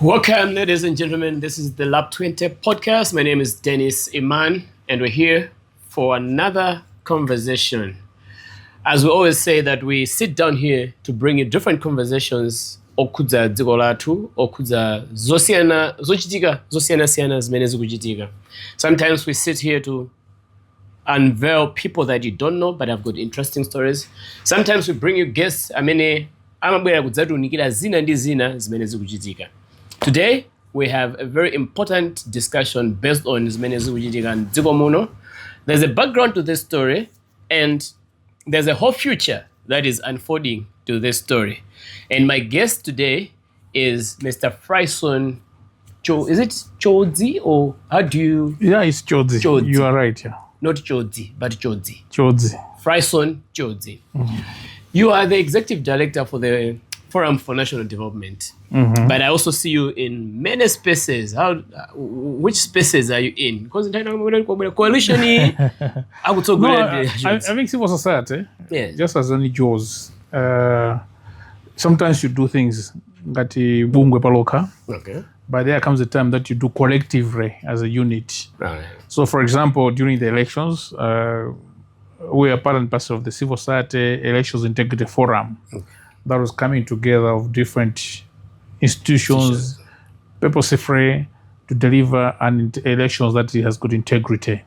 Welcome, ladies and gentlemen. This is the Lab 20 podcast. My name is Dennis Iman, and we're here for another conversation. As we always say, that we sit down here to bring you different conversations. Okudza dziko lathu, okudza zosiyana zimene zikuchitika. Sometimes we sit here to unveil people that you don't know but have got interesting stories. Sometimes we bring you guests amene amabwera kudzatiunikira zina ndi zina zimene zikuchitika. Today we have a very important discussion based on zimene zikuchitika m'dziko muno. There's a background to this story and there's a whole future that is unfolding to this story. And my guest today is Mr. Fryson Chodzi. Is it Chodzi or how do you? Yeah, it's Chodzi. Chodzi. You are right, yeah. Not Chodzi, but Chodzi. Chodzi. Fryson Chodzi. Mm-hmm. You are the executive director for the Forum for National Development. Mm-hmm. But I also see you in many spaces. Which spaces are you in? Because in coalition, I would so good. I think civil society, yes, just as any Jaws. Sometimes you do things that bungwe paloka. Okay. But there comes a time that you do collectively as a unit. Right. So, for example, during the elections, we are part and parcel of the Civil Society Elections Integrity Forum. Okay. That was coming together of different institutions, purposefully to deliver an elections that has good integrity.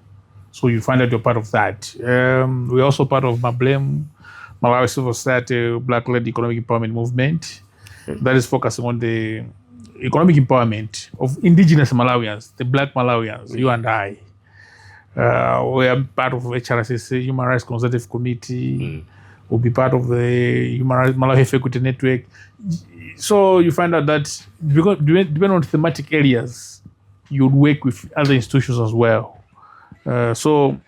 So you find that you're part of that. We're also part of MABLEM, Malawi Civil Society Black-led Economic Empowerment Movement. That is focusing on the economic empowerment of indigenous Malawians, the Black Malawians, you and I. We are part of HRCC, Human Rights Consultative Committee. We'll be part of the Human Rights Malawi Health Equity Network. So you find out that depending on thematic areas, you would work with other institutions as well. So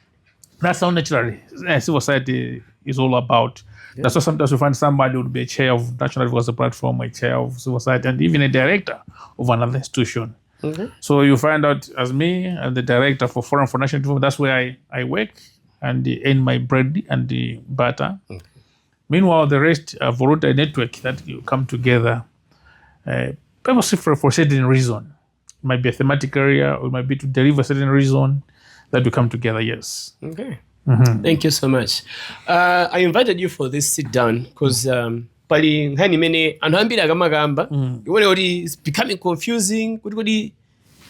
that's how naturally civil society is all about. Yeah. That's why sometimes you find somebody would be a chair of National Advocacy Platform, a chair of civil society, and even a director of another institution. Mm-hmm. So you find out as me and the director for Forum for National Development, that's where I work and earn my bread and the butter. Okay. Meanwhile, the rest are voluntary network that you come together, purposely for a certain reason. It might be a thematic area, or it might be to deliver a certain reason that we come together, yes. Okay. Mm-hmm. Thank you so much. I invited you for this sit down because pali nkhani imene anthu ambiri akamagamba iwone kuti it's becoming confusing kuti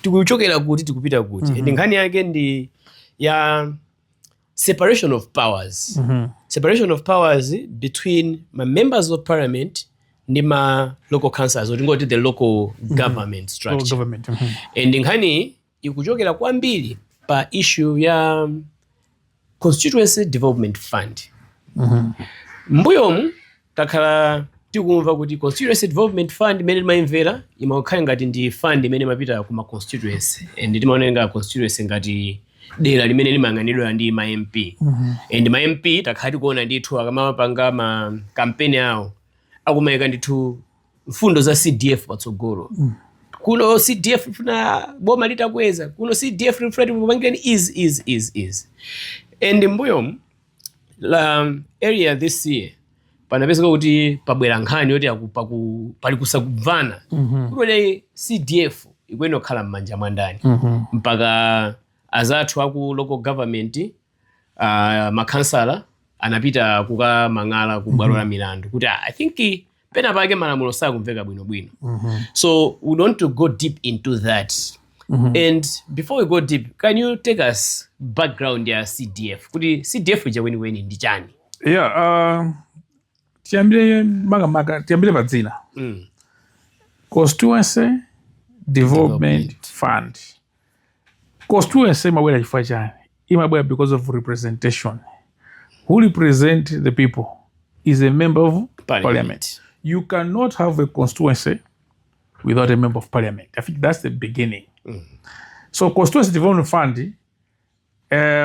tikuchokera kuti tikupita kuti. And nkhani yake ndi ya separation of powers. Mm-hmm. Separation of powers between my members of parliament and my local councils, or the local government structure. Local government. Mm-hmm. And nkhani ikuchokera kwambiri pa issue ya Constituency Development Fund. Mm-hmm. Mbuyomu takhala tikumva kuti Constituency Development Fund imene timayimvera imakhala ngati ndi fund imene imapita kuma constituency, and timaonenga constituency ngati dera limene limayang'anidwa ndi ma MP. Mm-hmm. And ma MP takhala tikuona ndithu akamapanga ma campaign awo akumayika ndithu mfundo za CDF patsogolo. Kuno CDF ifuna boma litakweza, kuno CDF lifuna kupangirani is. And mbuyo la area this year panapezeka kuti pabwera nkhani yoti pali kusakubvana kuti CDF ikwene okhala m'manja mwandani mpaka azathu aku local government makansala anapita kukamang'ala ku bwalo la milandu kuti I think pena pake malamulo sakumveka bwinobwino. So we want to go deep into that. And before we go deep, can you take us background ya CDF? Kuti CDF ija weni ndi chani? Yeah, tiyambire padzina. Constituency Development Fund. Constituency imabwera chifukwa chani? Imabwera because of representation. Who represent the people is a member of parliament. You cannot have a constituency without a member of parliament. I think that's the beginning. So Constituency Development Fund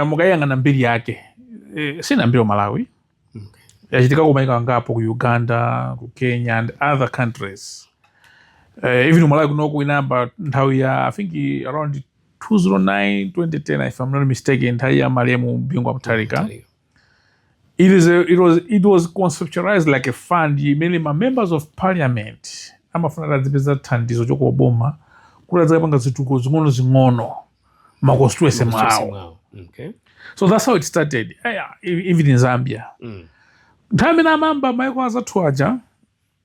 mugayang'ana mbiri yake sina mbiri Malawi. Yachitika kumaika ngapo ku Uganda, ku Kenya and other countries. Even Malawi kunoku inamba nthawi ya I think around 2009 2010 if I'm not mistaken, nthawi ya Malemu Bingwa Mutharika. It was conceptualized like a fund. Mainly my members of parliament amafuna azipeza thandizo chokoboma kuti azapanga zituko zing'ono ma constituency mwawo. Okay. So that's how it started, even in Zambia. Nthawi imene amamba maiko azathu aja,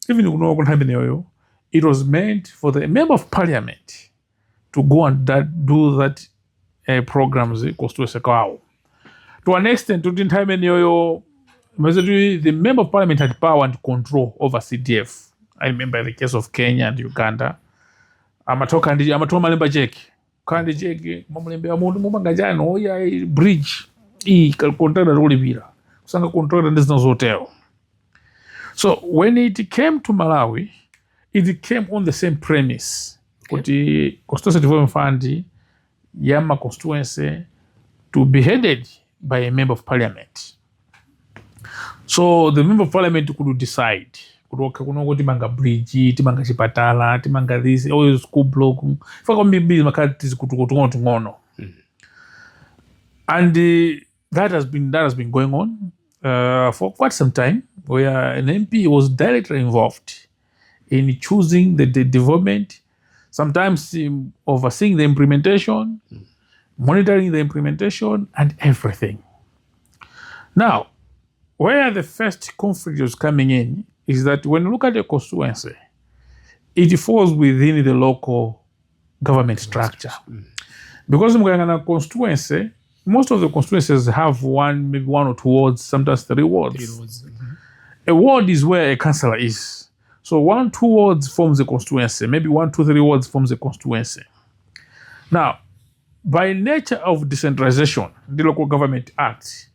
even kunoko nthawi imeneyo, it was meant for the member of parliament to go and do that programs constituency kwawo. To an extent, to nthawi imeneyo, the member of parliament had power and control over CDF. I remember the case of Kenya and Uganda. Amatoka malemba cheki. Kandi cheki, mamulembe amuntu mumanga jano, oya bridge, contractor rolibira. Kusanga contractor ndizina zotero. So when it came to Malawi, it came on the same premise. Kuti Constituency Development Fund, Yama constituency, to be headed by a member of parliament. So the member of parliament could decide. Kuno timanga bridge, timanga chipatala, timanga this, all school block. Faka maybe makati kutukono. And that has been going on for quite some time, where an MP was directly involved in choosing the development, sometimes overseeing the implementation, monitoring the implementation, and everything. Now, where the first conflict was coming in is that when you look at the constituency, it falls within the local government structure. Because in a constituency, most of the constituencies have maybe one or two wards, sometimes 3 wards. A ward is where a councillor is. So 1, 2 wards forms the constituency. Maybe 1, 2, 3 wards forms the constituency. Now, by nature of decentralization, the Local Government Act,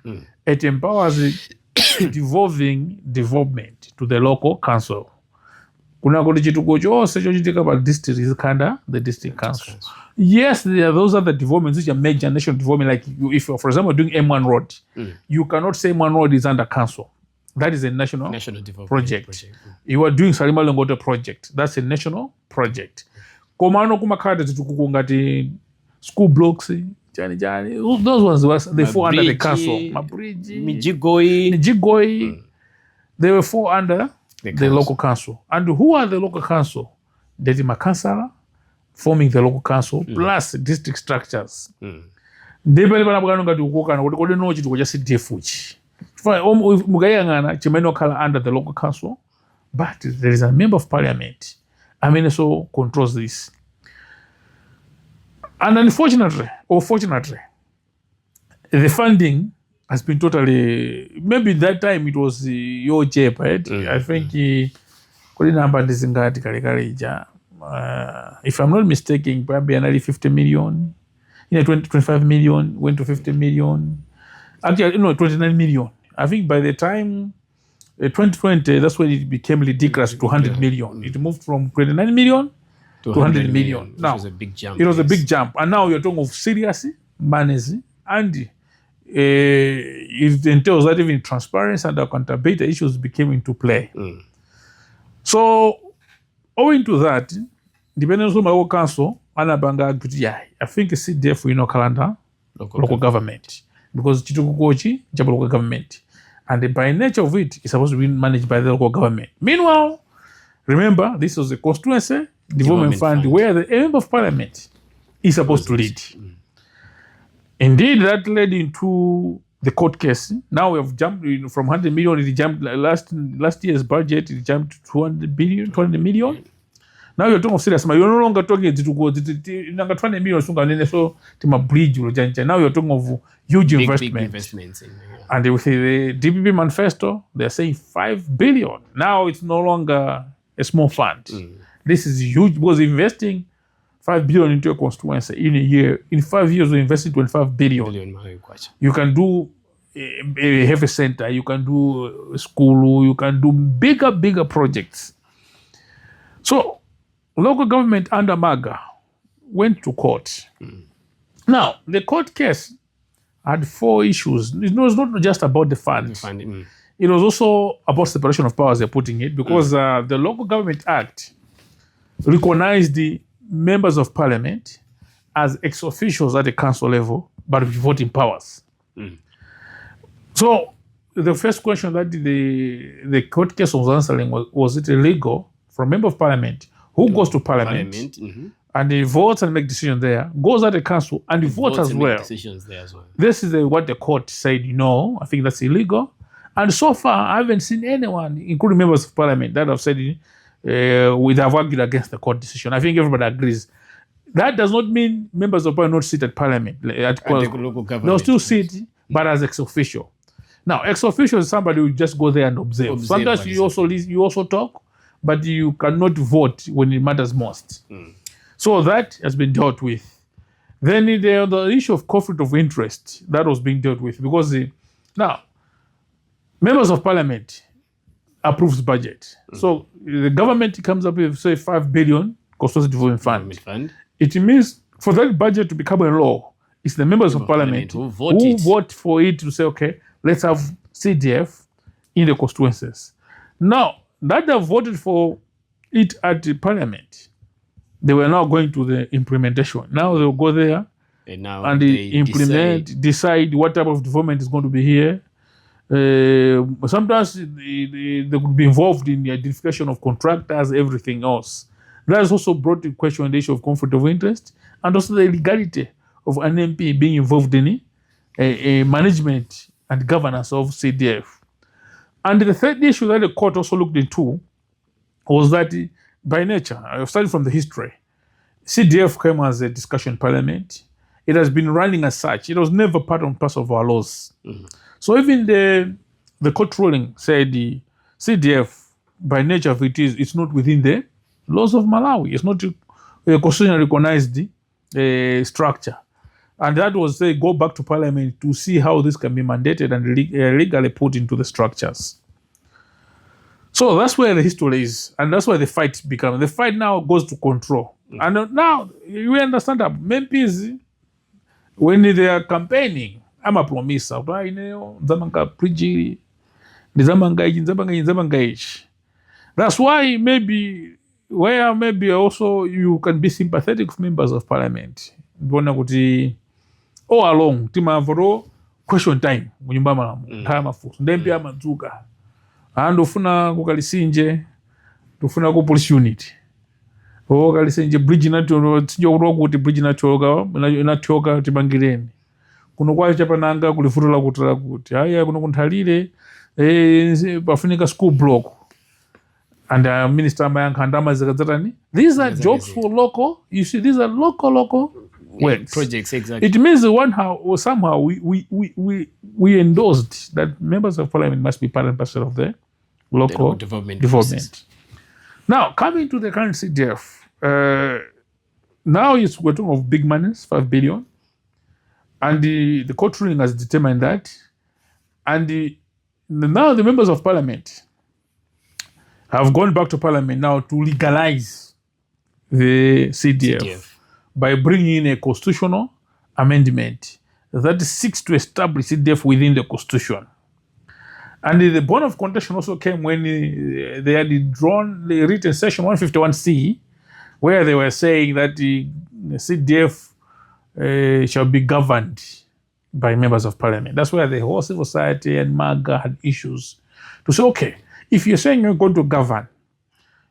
it empowers devolving development to the local council. Kuna kodi chituko chose chochitika pa district is kinda the district council. Yes, those are the developments which are major national development. Like if you're, for example, doing M1 road, you cannot say M1 road is under council. That is a national development project. You are doing Salima Longoto project. That's a national project. Komano kumakada chituko ngati school blocks, those ones they fall under the council. Mijigoi, they were fall under the local council. And who are the local council? There's a councillor forming the local council plus district structures. They believe that we're going to work on what they know is just CDF. Under the local council, but there is a member of parliament. So controls this. And unfortunately, or fortunately, the funding has been totally, maybe that time it was your JEP, right? I think, if I'm not mistaken, probably another 50 million, 25 million, went to 50 million. Actually, 29 million. I think by the time 2020, that's when it became ridiculous to 100 million. It moved from 29 million to 100 million. Now, was a big jump. It was a big jump. And now you're talking of serious money, and it entails that even transparency and accountability issues became into play. So, owing to that, depending on the local council, I think CDF calendar local government. Because Chitukukochi, local government. And by nature of it, it's supposed to be managed by the local government. Meanwhile, remember, this was a constituency development fund where the member of parliament is supposed to lead. Indeed, that led into the court case. Now we have jumped from 100 million, it jumped last year's budget, it jumped to 200 million. Now you're talking of serious, you're no longer talking to go 20 million, so to bridge. Now you're talking of huge investment. Big investments. And with the DPP manifesto, they're saying 5 billion. Now it's no longer a small fund. This is huge because investing 5 billion into a constituency in a year, in 5 years, we're investing 25 billion. You can do a health center, you can do a school, you can do bigger projects. So, local government under MAGA went to court. Now, the court case had 4 issues. It was not just about the fund. It was also about separation of powers, they're putting it, because the Local Government Act recognized the members of parliament as ex-officials at the council level, but with voting powers. So, the first question that the court case was answering was it illegal from member of parliament who goes to parliament, and he votes and make decisions there, goes at the council and he votes as well. Decisions there as well. This is what the court said, I think that's illegal. And so far, I haven't seen anyone, including members of parliament, that have said we have argued against the court decision. I think everybody agrees. That does not mean members of parliament not sit at parliament. At the local government. They'll still sit, but as ex officio. Now, ex officio is somebody who just go there and observe. Sometimes you also talk, but you cannot vote when it matters most. So that has been dealt with. Then the issue of conflict of interest, that was being dealt with, because now members of parliament approves budget. So the government comes up with, say, 5 billion Constituency Development Fund. It means for that budget to become a law, it's the members of parliament who vote for it to say, okay, let's have CDF in the constituencies. Now, that they voted for it at the parliament, they were now going to the implementation. Now they'll go there and they implement, decide what type of development is going to be here. Sometimes they could be involved in the identification of contractors, everything else. That has also brought in question the issue of conflict of interest and also the legality of an MP being involved in management and governance of CDF. And the third issue that the court also looked into was that by nature, I've studied from the history, CDF came as a discussion parliament. It has been running as such. It was never part and parcel of our laws. So even the court ruling said the CDF, by nature of it is, it's not within the laws of Malawi. It's not a constitutionally recognized structure. And that was, say, go back to parliament to see how this can be mandated and legally put into the structures. So that's where the history is. And that's where the fight becomes. The fight now goes to control. And now you understand that MPs, when they are campaigning, I'm a promiser. That's why maybe also you can be sympathetic with members of parliament. All along, timavoro question time. Munyumba malamu, time afuso. Ndempi amadzuka. And ufuna kukalisinje, tufuna ku police unit. Kalisinje bridge nacho, tijokutoka kuti bridge nachoka tibangireni. Kuno kwa chapananga kulifutula kutala kuti. Haya kuno kunthalire, pafunika school block. And Minister Mayankhandama Zakazatani. These are jobs for local. You see, these are local works. Projects, exactly. It means somehow we endorsed that members of parliament must be part and parcel of the local development. Now, coming to the current CDF, now we're talking of big monies, 5 billion. And the court ruling has determined that. And now the members of parliament have gone back to parliament now to legalize the CDF by bringing in a constitutional amendment that seeks to establish CDF within the constitution. And the bone of contention also came when they had drawn the written section 151C, where they were saying that the CDF shall be governed by members of parliament. That's where the whole civil society and MAGA had issues to say, okay, if you're saying you're going to govern,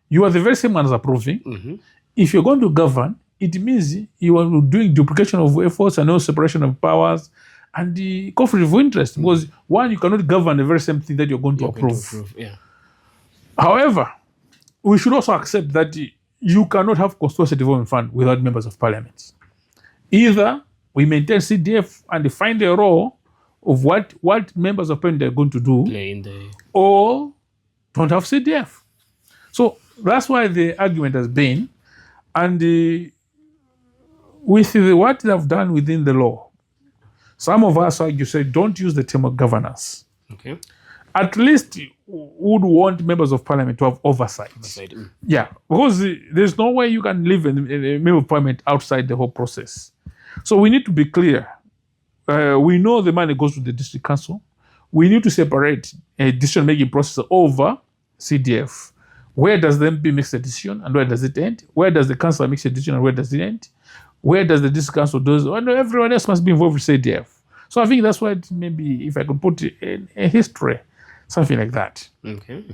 you are the very same ones approving. If you're going to govern, it means you are doing duplication of efforts and no separation of powers and the conflict of interest. Because one, you cannot govern the very same thing that you're going to approve. However, we should also accept that you cannot have Constituency Development Fund without members of parliament. Either we maintain CDF and define the role of what members of parliament are going to do, or don't have CDF. So that's why the argument has been, and with what they have done within the law, some of us argue, say, don't use the term of governance. Okay. At least would want members of parliament to have oversight. Yeah, because there's no way you can live in a member of parliament outside the whole process. So we need to be clear. We know the money goes to the district council. We need to separate a decision-making process over CDF. Where does the MP make the decision and where does it end? Where does the council make the decision and where does it end? Where does the district council do? And everyone else must be involved with CDF. So I think that's why maybe if I could put in a history, something like that. Okay.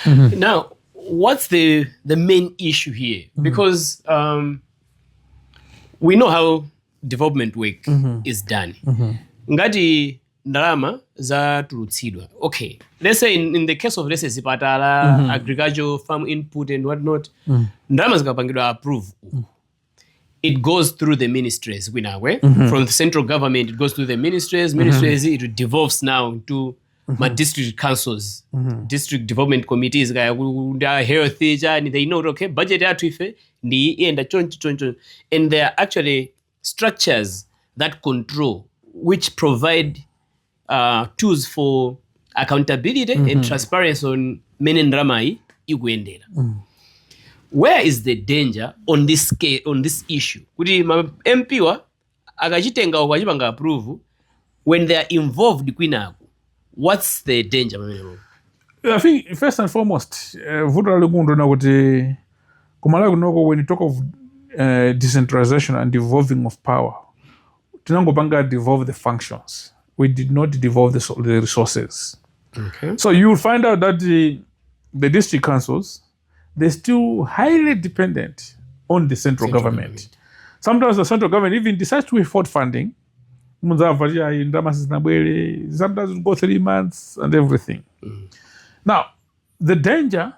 Now, what's the main issue here? Because we know how development work is done. Ngati ndalama zatulutsidwa. Okay, let's say in the case of let's say zipatala, agricultural, farm input and whatnot, ndalama zikapangidwa approve. It goes through the ministries, from the central government, it goes through the ministries, it devolves now to my district councils, district development committees, health, they know, okay, budget and there are actually structures that control, which provide tools for accountability and transparency on many ndramai ikuendera. Where is the danger on this case, on this issue? Kuti MP wa akachitenga ukachipanga approve when they are involved kwinaku. What's the danger? I think first and foremost, when you talk of decentralization and devolving of power, tinangopanga devolve the functions. We did not devolve the resources. Okay. So you will find out that the district councils, they're still highly dependent on the central government. Sometimes the central government even decides to withhold funding. Sometimes it go 3 months and everything. Now, the danger,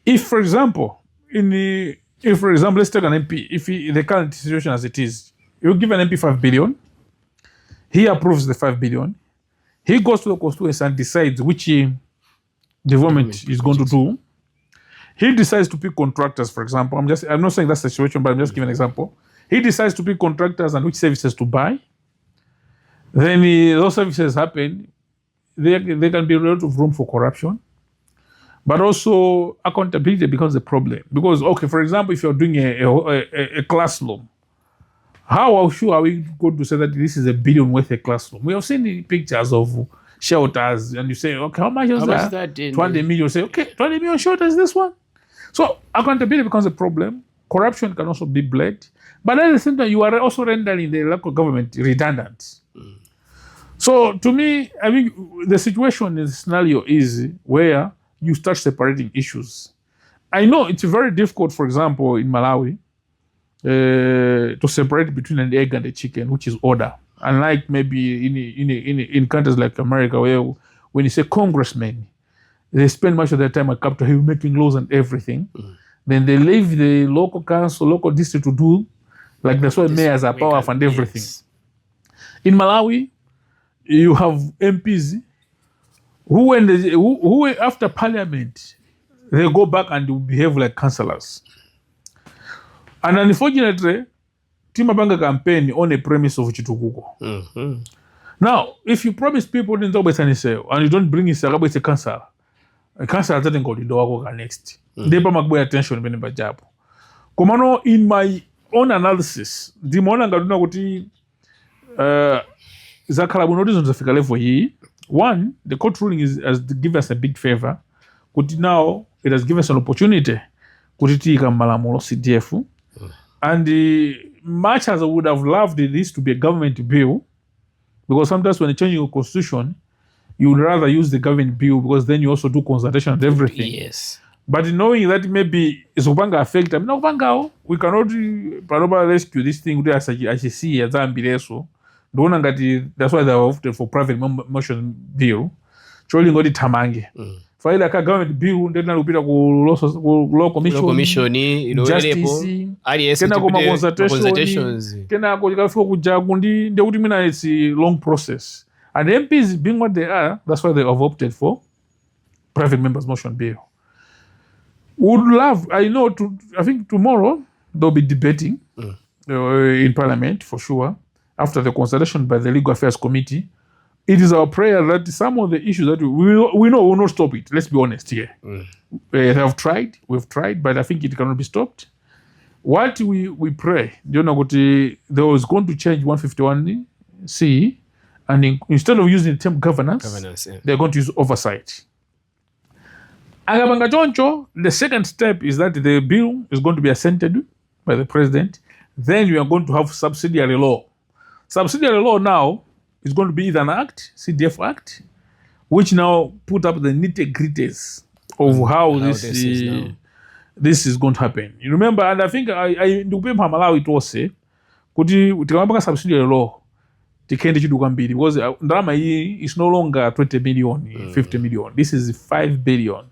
if for example, let's take an MP, if the current situation as it is, you give an MP 5 billion, he approves the 5 billion, he goes to the constituency and decides which development is going to do. He decides to pick contractors, for example. I'm not saying that's the situation, but I'm just giving an example. He decides to pick contractors and which services to buy. Then those services happen. There can be a lot of room for corruption. But also accountability becomes a problem. Because, okay, for example, if you're doing a classroom, how sure are we going to say that this is $1 billion worth a classroom? We have seen the pictures of shelters, and you say, okay, how much is that? 20 million. You say, okay, 20 million shelters, this one. So accountability becomes a problem. Corruption can also be bled. But at the same time, you are also rendering the local government redundant. So to me, I mean, the situation in the scenario is where you start separating issues. I know it's very difficult, for example, in Malawi, to separate between an egg and a chicken, which is order. Unlike maybe in countries like America, where when you say congressmen, they spend much of their time at Capitol Hill making laws and everything. Then they leave the local council, local district to do, like that's why mayors are powerful and everything. Yes. In Malawi, you have MPs who after parliament, they go back and behave like councillors. And unfortunately, Timabanga campaign on a premise of Chitukuko. Now, if you promise people and you don't bring a council, a council doesn't go to the next. They pay attention when they job. Komano, in my own analysis, the morning I don't know one, the court ruling has given us a big favor. Now it has given us an opportunity. Malawi CDF. And much as I would have loved this to be a government bill, because sometimes when you're changing your constitution, you would rather use the government bill because then you also do consultation and everything. Yes. But knowing that maybe it's going to affect them, we cannot rescue this thing as I see as that's why they opted for private motion bill. Surely got it tamange. For like a government bill, then I'll be a law commission, justice, consultations. It's a long process. And MPs being what they are, that's why they have opted for private members motion bill. Would love, I think tomorrow they'll be debating in Parliament for sure. After the consultation by the Legal Affairs Committee, it is our prayer that some of the issues that we know will not stop it. Let's be honest here. We've tried, but I think it cannot be stopped. What we pray, they was going to change 151C, and instead of using the term governance, they're going to use oversight. The second step is that the bill is going to be assented by the president. Then we are going to have subsidiary law. Subsidiary law now is going to be either an act, CDF Act, which now put up the nitty-gritties of how this is now. this is going to happen. You remember, and I think I ndikupempha Malawi tonse kuti tikamapanga subsidiary law tikende chiduka mbiri, because ndalama iyi is no longer 20 million, 50 million. This is 5 billion.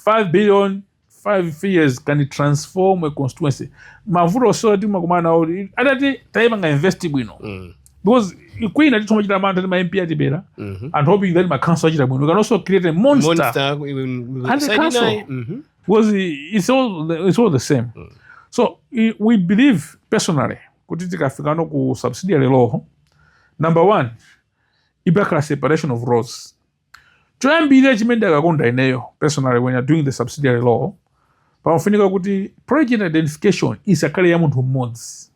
5 billion, 5 years can transform a constituency. Mavuto so timakumana oti adati taipanga invest bwino. Because queen ati chomwe chita mantha ma MP atibera and hoping that my council achita bwino. We can also create a monster at the council. Because it's all the same. So we believe personally kuti tikafika no ku subsidiary law, number one, ibakala separation of roles. Choyambirira chimene ndakakonda ineyo personally when you're doing the subsidiary law, pamafunika kuti project identification isakhale ya munthu mmodzi.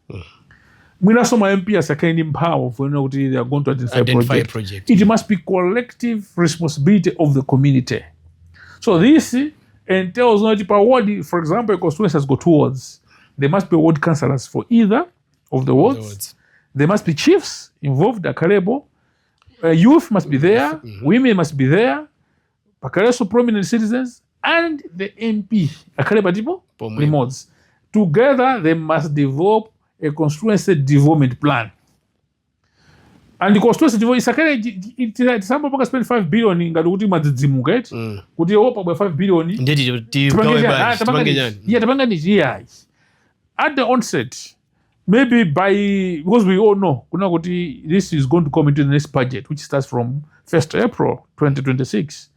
Mwinaso ma MP asakhale ndi mphamvu kuona kuti they are going to identify project. It must be collective responsibility of the community. So this entails not a ward, for example, a constituency has got 2 wards. There must be ward councillors for either of the wards. There must be chiefs involved, Akarebo. Youth must be there, women must be there, Pakareso prominent citizens, and the MP, Akareba Tipo, remotes. Together, they must develop a constituency development plan. And the constituency development is some people spend 5 billion in Gaduti Madzimuget, could you hope about 5 billion? At the onset, maybe because we all know this is going to come into the next budget, which starts from 1st April 2026.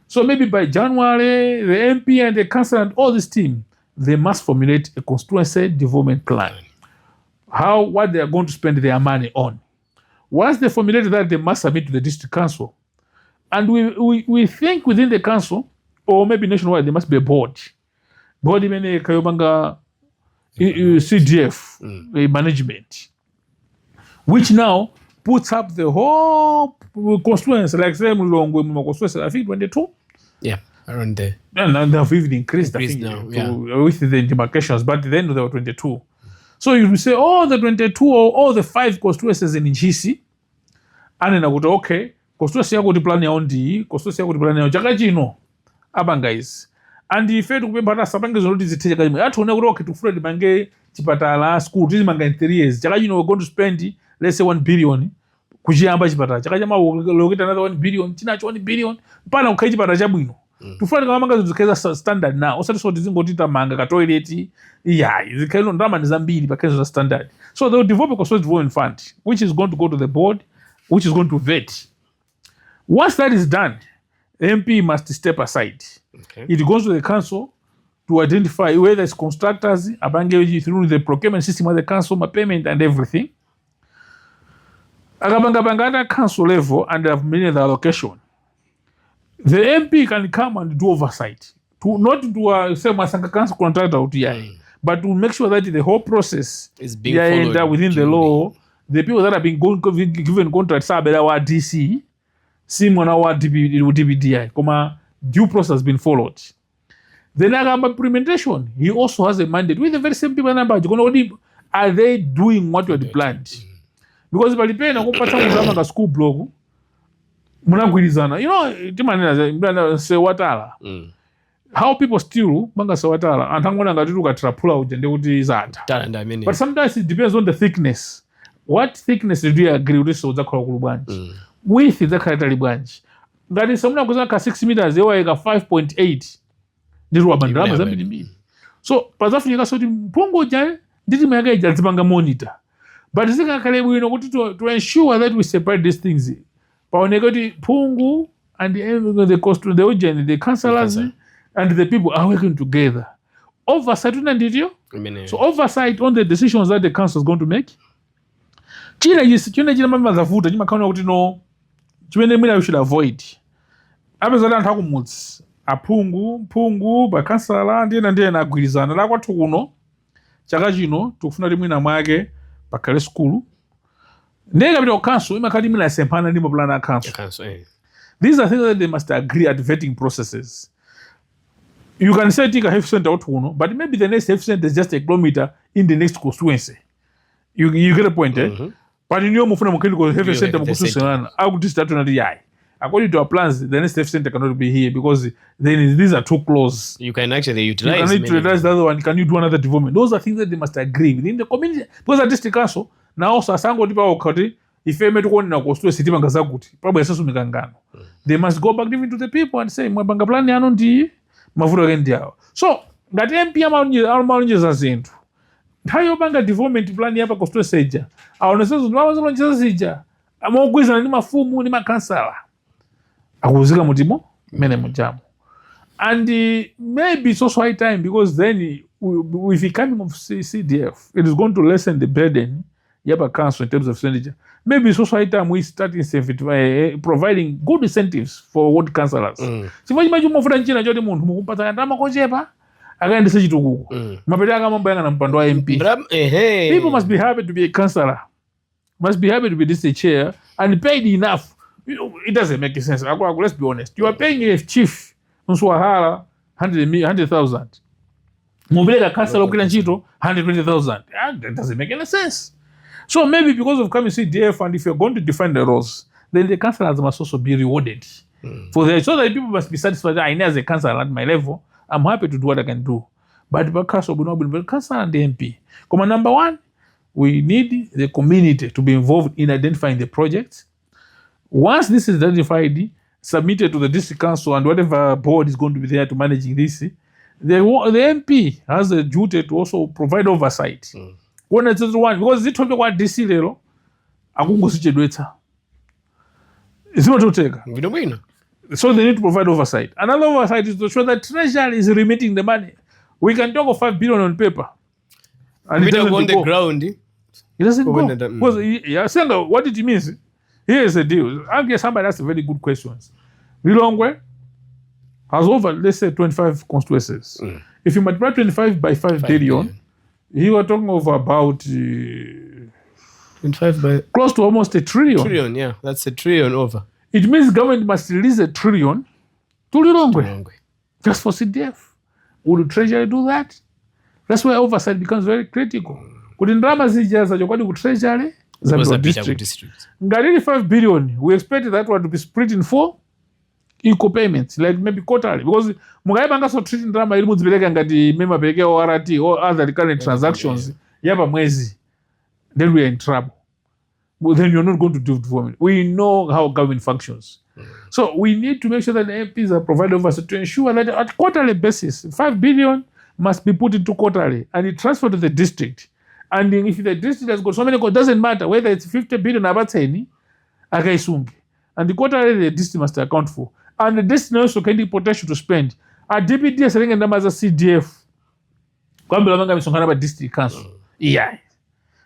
So maybe by January, the MP and the council and all this team, they must formulate a constituency development plan. What they are going to spend their money on. Once they formulate that, they must submit to the district council. And we think within the council, or maybe nationwide, there must be a board. Board mene kayobanga CDF management, which now puts up the whole constituency, like say Mulongwe constituency, I think 22. Yeah, around there. And they have even increased I think, now, with the demarcations, but then there were 22. So you say, the 22 or all the 5 constituencies in Njisi, and then I would okay, constituency yako plan yawo ndi, constituency yako plan yawo chakachino, abangais. And if you kupempha sapange zonoti zithe chakachino, atone kuti okay tufuna timange chipatala school timanga in 3 years. Chakachino we're going to spend, let's say 1 billion, kuchiyamba chipatala. Chakachama lokita another 1 billion, tinacho 1 billion, mpana ukhayi chipatala chabwino. Tufuna tikamanga zikeza standard now. Osati so tizingoti tamanga ka toilet, zikhailo ndalama ndi zambiri pakezo za standard. So they will develop a constituency development fund, which is going to go to the board, which is going to vet. Once that is done, the MP must step aside. Okay. It goes to the council to identify whether it's constructors, abange through the procurement system of the council, my payment and everything. Agabanga at council level and they have made the allocation. The MP can come and do oversight. To not do a say Masanga council contract out but to make sure that the whole process is being followed within the law. The people that have been given contracts are our DC, Simon our DBDI, due process has been followed. Then implementation, he also has a mandate with the very same people number. Are they doing what you had planned? Because by the pen, I school blog. You know, say what how people steal banga sawatala and hangona ngatiruka trapula ujende kuti izata. But sometimes it depends on the thickness. What thickness do you agree with so zakhola kulubwanji? Width zakhala libwanji. Ngati somuna kuzaka ka 6 meters yewa ika 5.8 ndiruwa bandama zambiri mbiri. So pazafunika soti mpungo jane nditi mayaka ijazipanga monitor. But zikakale bwino kuti to ensure that we separate these things. Paoneka kuti pungu and the cost to the agent, the councillors and the people are working together. Oversight so oversight on the decisions that the council is going to make. China mama zavuta chima kaona kuti no chimene mwina we should avoid. Apezala anthu akumudzi pungu ba councillor ndiye agwirizana la kwathu kuno chaka chino tikufuna kuti mwina mwake pakhale school. Ndega bito council imakati mwina sempana ndi mapulana council. These are things that they must agree at vetting processes. You can say take a health center out kuno, but maybe the next health center is just a kilometer in the next constituency. You get a point, But in your mufuna mukeli ko health center mukususelana, akuti statu na yai. according to our plans, the next center cannot be here because then these are too close. You can actually utilize. You can utilize the other one. Can you do another development? Those are things that they must agree within the community. Because at district council, now sasango tipa wakati, if you met one na constituency tipa ngazakuti, probably esasu mikangano. They must go back even to the people and say, mwabanga plan yano ndi, mavuro gendi yao. So, ngati MP amalonjeza zinthu. Hayo banga development plan yapa constituency ija. Aonesezo nwawazolonjeza zija. Amogwizana ni mafumu ni makansala. Akuzika mutimo, mene mujamu. And maybe it's also high time because then if you coming of CDF, it is going to lessen the burden yapa council in terms of expenditure. Maybe it's also high time we start providing good incentives for ward councillors. Sifaji maju mofuna nchina jote muntu mukupata ndama kochepa akaendesa chitukuko. Mapeleka mambo yanga na mpando wa MP. People must be happy to be a councillor. Must be happy to be district chair and paid enough. You know, it doesn't make sense. Let's be honest. You are paying a chief Nswahara 100,000. Mobile councillor kila nchito 120,000. That doesn't make any sense. So maybe because of coming CDF, and if you're going to define the roles, then the councillors must also be rewarded. For that, so that people must be satisfied that I know as a councillor at my level, I'm happy to do what I can do. But because of the councillor and the MP. Come number one, we need the community to be involved in identifying the projects. Once this is identified, submitted to the district council and whatever board is going to be there to managing this, the MP has a duty to also provide oversight. When it's one, because it told me what DC lero, akungusichedwetsa. It's not to take. So they need to provide oversight. Another oversight is to show that Treasury is remitting the money. We can talk of 5 billion on paper. And we don't on the ground. It doesn't go. Because what it means, here is the deal. I guess somebody asked very good questions. Lilongwe has over, let's say, 25 constituencies. If you multiply 25 by 5 billion, you are talking of about 25 by close to almost $1 trillion. Trillion, yeah, that's $1 trillion over. It means government must release $1 trillion to Lilongwe just for CDF. Would the Treasury do that? That's why oversight becomes very critical. Kudindrama zijaza jokwadi ku Treasury za district. Ngalili 5 billion, we expect that one to be split in 4 equal payments, like maybe quarterly. Because mugaiba so treating drama ili muzipeleka ngati mema pelekea ORT or other recurrent transactions yapa mwezi, then we are in trouble. But then you're not going to do development. We know how government functions. So we need to make sure that the MPs are provided oversight to ensure that at quarterly basis, 5 billion must be put into quarterly and it transferred to the district. And if the district has got so many, it doesn't matter whether it's 50 billion or bateni, akaisungi. And the quarterly the district must account for. And the district also can be potential to spend. A DPD is selling numbers as CDF. Kwambila manga misongana ba district council. Yeah.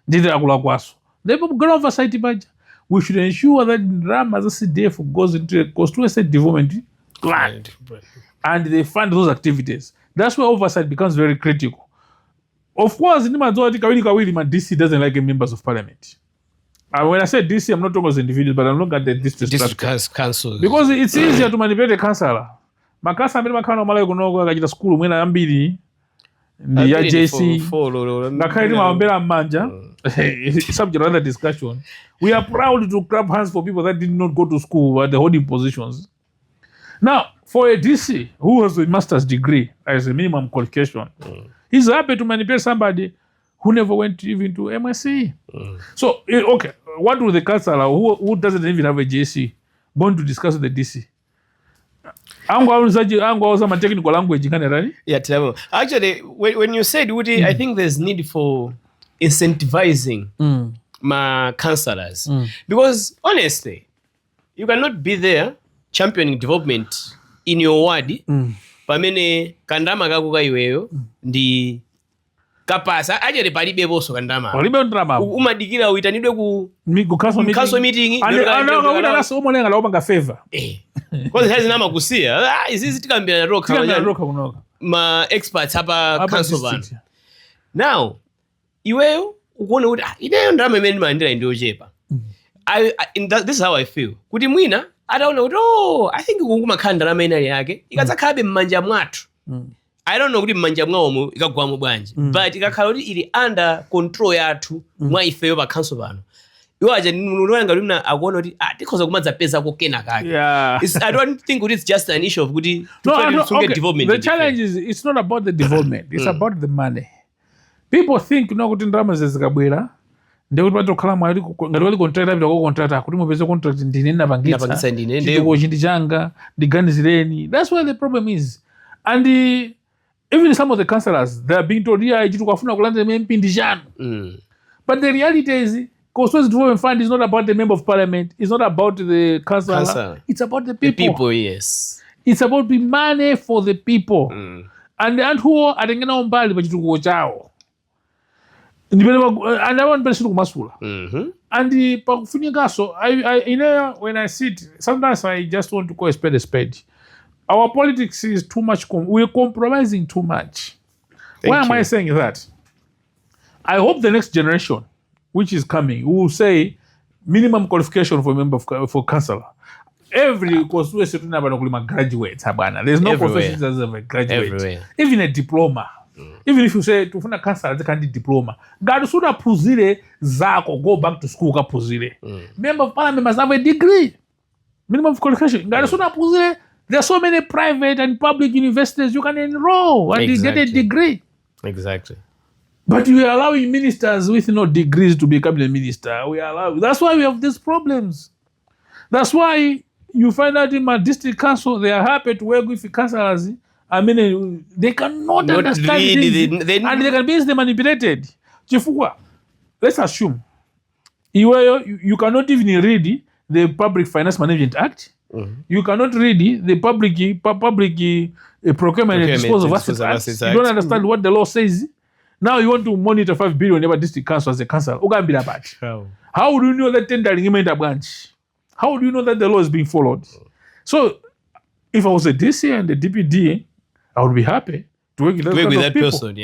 Did akula kwaso. They go oversight budget. We should ensure that RAM as a CDF goes into a constituency development plan. And they fund those activities. That's where oversight becomes very critical. Of course, DC doesn't like members of parliament. And when I say DC, I'm not talking about individuals, but I'm looking at the district council. Because it's easier to manipulate a councillor. Makasa mbili makano malawi kunogo akajita skulu mwena ambili ndi ya JC ngakaiti mawambela manja. Subject to other discussion. We are proud to clap hands for people that did not go to school at the holding positions. Now, for a DC who has a master's degree as a minimum qualification, he's happy to manipulate somebody who never went even to MSc. So, okay, what will the councillor who doesn't even have a JC going to discuss with the DC? Technical language. Yeah, actually, when you said, Woody, I think there's need for incentivizing my councillors. Because, honestly, you cannot be there championing development in your ward, pamene kandama kakuka iweyo, ndi kapasa, ajele palibe boso kandama. Palibe ndrama. Umadikira uitanidwe ku council meeting. Anasa umonenga la obanga favor. Kwa hazi nama kusia, izizi tikambia na roka ma experts hapa council van. Now, iweyo, ukuone kuti, ideyo ndrama imeni mandira ndio jepa. This is how I feel. Kuti mwina, adaona kuti, I think kukuma kanda ndrama inali yake, ikazakabe mmanja mwatu. I don't know kuti mmanja mwaomu ikagwamu bwanji, but ikakhala kuti ili under control yathu mwa ifeyo pa council pano. iwo aja nulanga lumna akuona kuti tikhoza kumadza pesa kokena kake. I don't think it's just an issue of kuti development. The challenge is it's not about the development, it's about the money. People think kuti ndalama zikabwera ndekuti patokhala mwali ngati wali contract apita ko contract kuti mupeze contract ndine napangitsa ndiko chindi changa ndiganizireni. That's where the problem is. And even some of the councillors, they are being told here chitukafuna kulanda MP ndi chanu. But the reality is Constituency Development Fund is not about the member of parliament, it's not about the councillor. It's about the people. The people, yes. It's about the money for the people. And anthu atengena umbali pa chitukuko chawo. And I want to masula. And pakufunikaso, when I sit, sometimes I just want to call a spade. Our politics is too much. We're compromising too much. Why am I saying that? I hope the next generation, which is coming, will say minimum qualification for a member for councillor. Every constituency graduates. There's no profession as a graduate. Everywhere. Even a diploma. Even if you say tufuna councillor they can't diploma. God should have puzile zako go back to school kapuzile. Member of parliament must have a degree. Minimum qualification. God should have puzile. There are so many private and public universities you can enroll and you get a degree. Exactly. But we are allowing ministers with no degrees to become a minister. That's why we have these problems. That's why you find out in my district council, they are happy to work with councillors. I mean, they cannot understand things, and they can be easily manipulated. Let's assume you cannot even read the Public Finance Management Act. You cannot read the public procurement and disposal of assets. You don't understand what the law says. Now you want to monitor 5 billion every district council as a council. How do you know that tendering a branch? How do you know that the law is being followed? So, if I was a DC and a DPD, I would be happy to work with that person,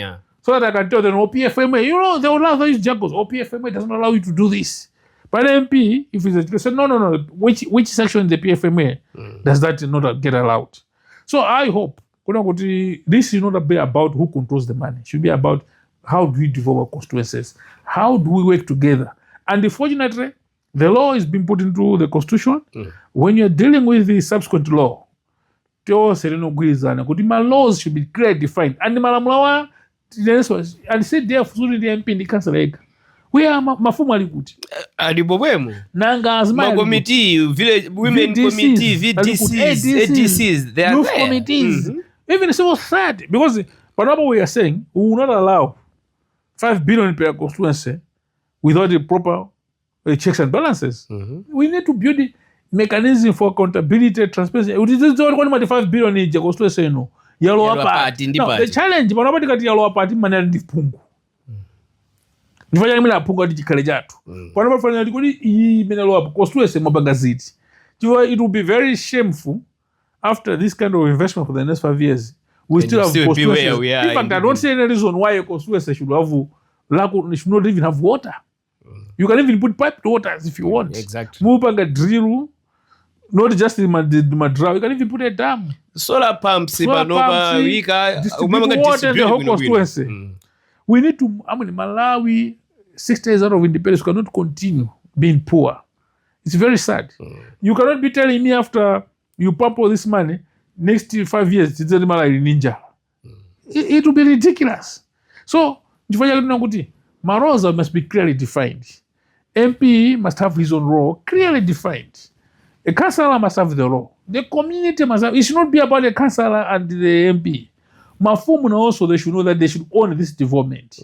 so that I can tell them, PFMA, they will allow these juggles. PFMA doesn't allow you to do this. But MP, if it's say, no, which section in the PFMA does that not get allowed? So I hope this should not be about who controls the money. It should be about how do we develop constituencies? How do we work together? And unfortunately, the law is being put into the constitution. When you're dealing with the subsequent law, my laws should be clearly defined. And the Malawi, and said there for the MP in the council. We are mafumu alikuti. Adibobwemo. Nanga azma. Committee, village women committee, VDCs, ADCs, they are youth committees. Even so sad because whatever we are saying, we will not allow 5 billion per constituency without the proper checks and balances. We need to build a mechanism for accountability, transparency. It is not only the 5 billion in the constituency. No, yellow party. No, the challenge, but nobody got yellow party manana ndi pungu. Nifanya mimi pungu ati chikale jatu. Kwa nini fanya ndikoni hii menelo hapo constituency mabangaziti. It will be very shameful after this kind of investment for the next 5 years. We still have constituencies. In fact, I don't see any reason why a constituency should not even have water. You can even put piped water if you want. Exactly. Mupanga drill, not just in Madra. You can even put a dam. Solar pumps, water in the whole constituency. We need to, Malawi, 60 years out of independence, cannot continue being poor. It's very sad. You cannot be telling me after you pump all this money, next 5 years, it's Malawi ninja. It will be ridiculous. So, Marosa must be clearly defined. MP must have his own role clearly defined. A councillor must have the role. The community must have. It should not be about the councillor and the MP. Mafumu also they should know that they should own this development.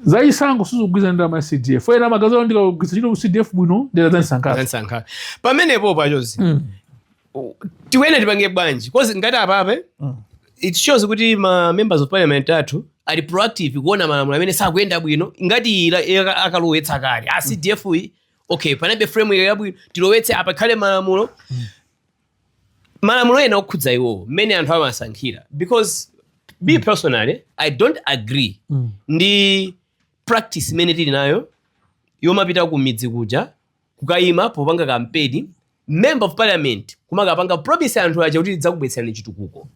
Zaisango suzugiza ndama CDF. Foi na magazo ndika kugisa CDF buno ndela Sankara. Pamene popa Jozi. Tiwene tipange bwanji. Because ngati apabe it shows kuti ma members of parliament athu ali proactive kuona malamulo amene sakuenda bwino ngati akalowetsa kale CDF yi okay panabe framework yabwino tilowetse apa khale malamulo ena okhudza iwo mmene anthu amasankhira because me personally I don't agree ndi practice imene tili nayo yomapita ku midzi kuja kukayima popanga kampeni member of parliament kumakapanga promise anthu aja kuti tidzakubwetserani chitukuko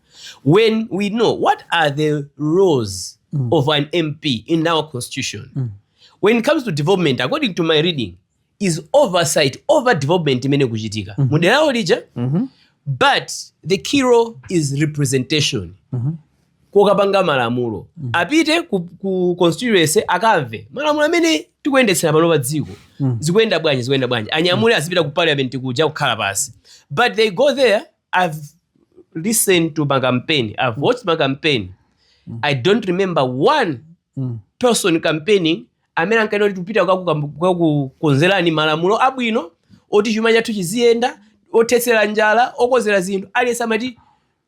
when we know what are the roles of an MP in our constitution. when it comes to development, according to my reading, is oversight over development imene kuchitika. Muderawo lija, but the key role is representation. Kokapanga malamulo. Apite ku constituency akamve. Malamulo amene tikuyendetsera pano pa dziko. Zikuyenda bwanji. Anyamule azipita ku parliament kuja kukhala pasi. But they go there, I've listened to my campaign. I've watched my campaign. I don't remember one person campaigning amene ankanena kuti tupita kukonzerani malamulo abwino oti chuma chathu chiziyenda, othetsera njala, okozera zinthu, aliyense amati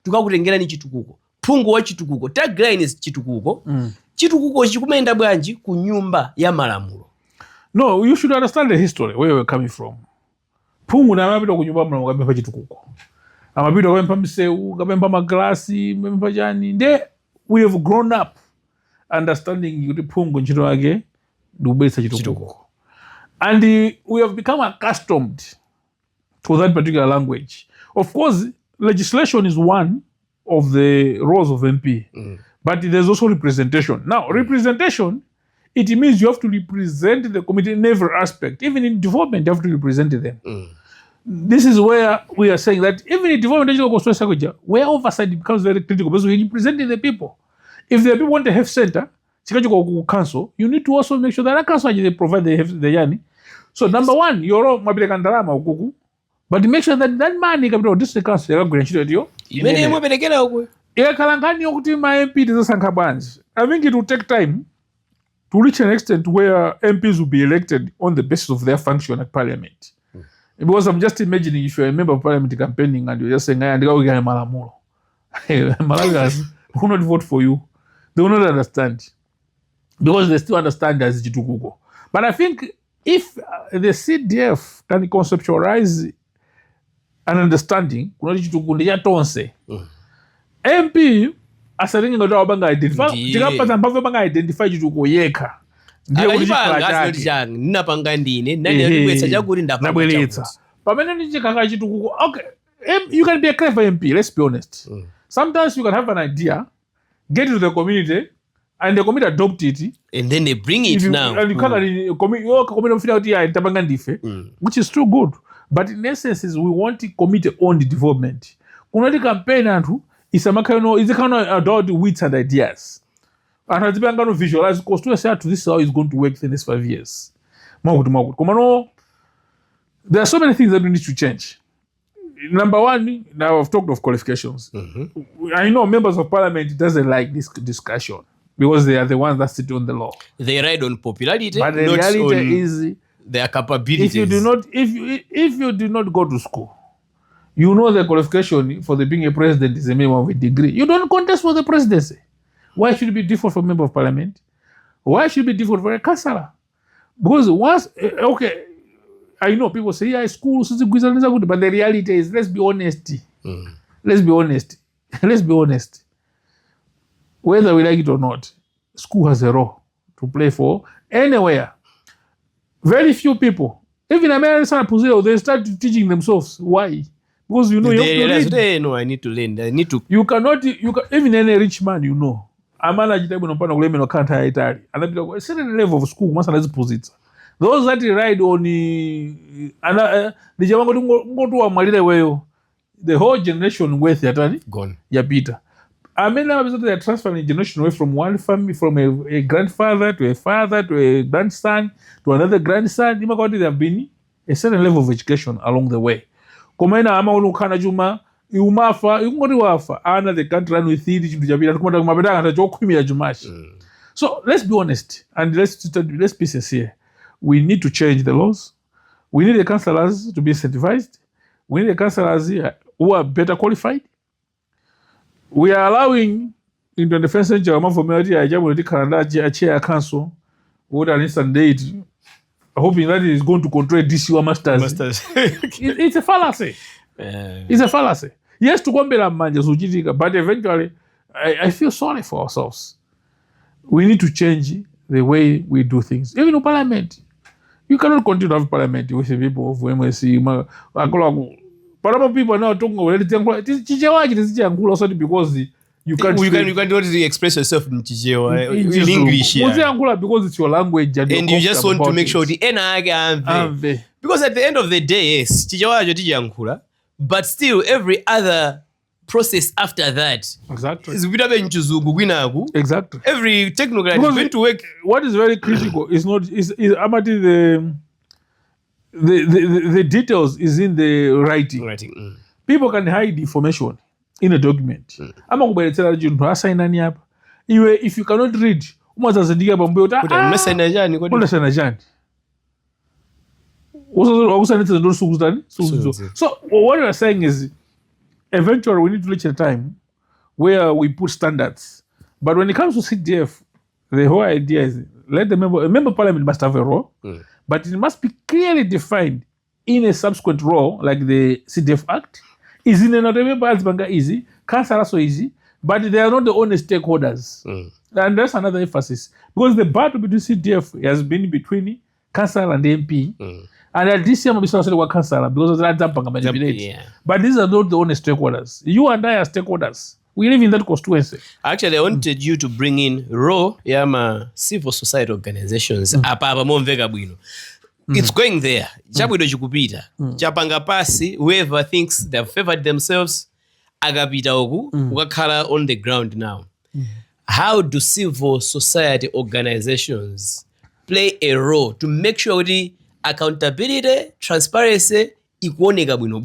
tikakutengerani chitukuko. Phungu wa chitukuko. Tagline is chitukuko. Chitukuko chikumenda bwanji ku nyumba ya malamulo. No, you should understand the history, where we're coming from. Phungu na amapita ku nyumba malamulo kapempa chitukuko. Amapita kapempa mseu, kapempa maglasi, kapempa chani. We have grown up understanding kuti phungu ntchito yake ndikubweretsa chitukuko. And we have become accustomed to that particular language. Of course, legislation is one of the roles of MP, but there's also representation. Now, representation, it means you have to represent the community in every aspect. Even in development, you have to represent them. This is where we are saying that even in development, where oversight becomes very critical because we're representing the people. If the people want a health center, council, you need to also make sure that a council they provide the yani. So number one, your but make sure that that money comes to district council. I think it will take time to reach an extent where MPs will be elected on the basis of their function at parliament. Because I'm just imagining if you're a member of parliament campaigning and you're just saying, Malawi will not vote for you. They will not understand. Because they still understand as Chitukuko. But I think if the CDF can conceptualize an understanding, MP asaringi ngoto wabanga identify Chitukuko yeka. Okay, you can be a clever MP, let's be honest. Sometimes you can have an idea, get it to the community, and the community adopt it. And then they bring it now. And you can't which is still good. But in essence, we want committee-owned development. Kunati campaign is a kind of adult wits and ideas. And as going to visualize, this is how it's going to work in the next 5 years. There are so many things that we need to change. Number one, now I've talked of qualifications. I know members of parliament doesn't like this discussion because they are the ones that sit on the law. They ride on popularity, but the reality is their capabilities. If you do not go to school, you know the qualification for being a president is a minimum of a degree. You don't contest for the presidency. Why should it be different for a member of parliament? Why should it be different for a councillor? Because once, okay, I know people say, yeah, school, but the reality is, let's be honest. Let's be honest. Let's be honest. Whether we like it or not, school has a role to play for anywhere. Very few people, even American people, they start teaching themselves. Why? Because you know, you have to read. No, I need to learn. I need to. You cannot, even any rich man, you know. A man can't hire Italy. And a certain level of school, must have deposits. Those that ride on the whole generation worth gone. Yeah, Peter. I mean, they are transferring generation away from one family, from a grandfather to a father to a grandson to another grandson. There have been a certain level of education along the way. The country run with it. So let's be honest and let's be sincere. We need to change the laws. We need the councillors to be incentivized. We need the councillors who are better qualified. We are allowing in the 21st century a chair council with an instant date, hoping that it is going to control DCU masters. It's a fallacy. It's a fallacy. Yes, to go but eventually, I feel sorry for ourselves. We need to change the way we do things. Even in parliament, you cannot continue to have parliament with the people of MSC. But people are now talking about it also because You can't you can't really express yourself in Chichewa, in English, because it's your language and you just want to make sure the NIG because at the end of the day, yes, Chichewa, but still every other process after that exactly exactly every technocrat is going to work. What is very critical is the details is in the writing. People can hide information in a document. If you cannot read, so what we are saying is eventually we need to reach a time where we put standards. But when it comes to CDF, the whole idea is let the member of parliament must have a role, but it must be clearly defined in a subsequent role, like the CDF Act. Is in another member as Banga easy, council also easy, but they are not the only stakeholders. And that's another emphasis. Because the battle between CDF has been between council and the MP. And at this year, we council because that's but these are not the only stakeholders. You and I are stakeholders. We live in that constituency. Actually, I wanted you to bring in raw civil society organizations. It's going there. Chabwido chikupita. Chapanga pasi, whoever thinks they have favored themselves, agapita oku, ukakhala on the ground now. How do civil society organizations play a role to make sure the accountability, transparency, ikuoneka bwino?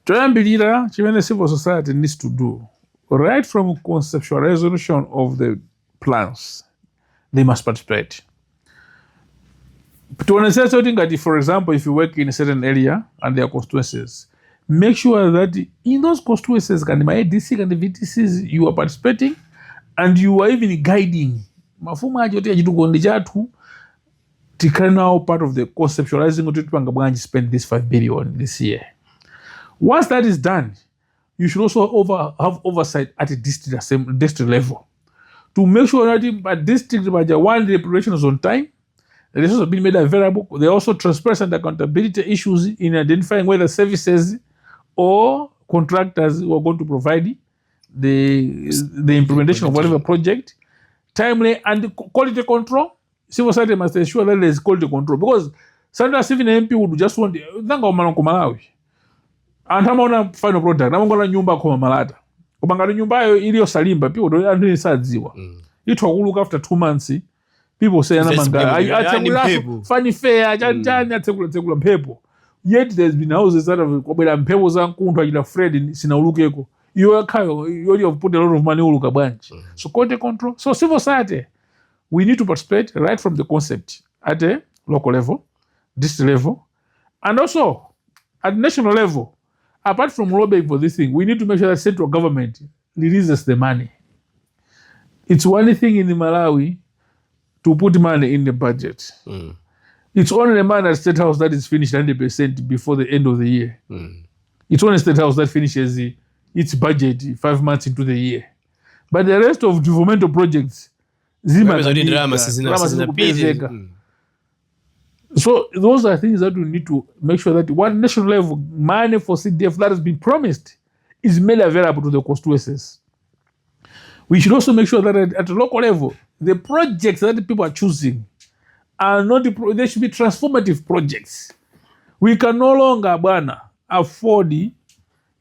Toyambirira chimene civil society needs to do, right from conceptual resolution of the plans, they must participate. To understand something that, for example, if you work in a certain area and there are constituencies, make sure that in those constituencies, and the ADC and the VTCs, you are participating and you are even guiding. Now part of the conceptualizing, spend this 5 billion this year. Once that is done, you should also have oversight at a district level to make sure that by district, by the one, the preparation is on time. The resources have been made available. There are also transparency and accountability issues in identifying whether services or contractors who are going to provide the implementation of whatever project. Timely and quality control. Civil society must ensure that there is quality control because sometimes even an MP would just want Malawi. And I'm on a final product. I'm going to nyumba kwa malata. Kubangana nyumba iliyo salimba people don't sadziwa. It will look after 2 months. People say funny fair, yet there's been houses that have mpepo zankundu ajila Fred sinaulukeko. You have put a lot of money uluka bunch. So quality control. So civil society, we need to participate right from the concept at a local level, district level, and also at national level. Apart from lobbying for this thing, we need to make sure that central government releases the money. It's one thing in Malawi to put money in the budget. It's only the man at State House that is finished 100% before the end of the year. It's only State House that finishes its budget 5 months into the year. But the rest of developmental projects, so those are things that we need to make sure that one national level money for CDF that has been promised is made available to the constituencies. We should also make sure that at the local level, the projects that the people are choosing are not they should be transformative projects. We can no longer afford in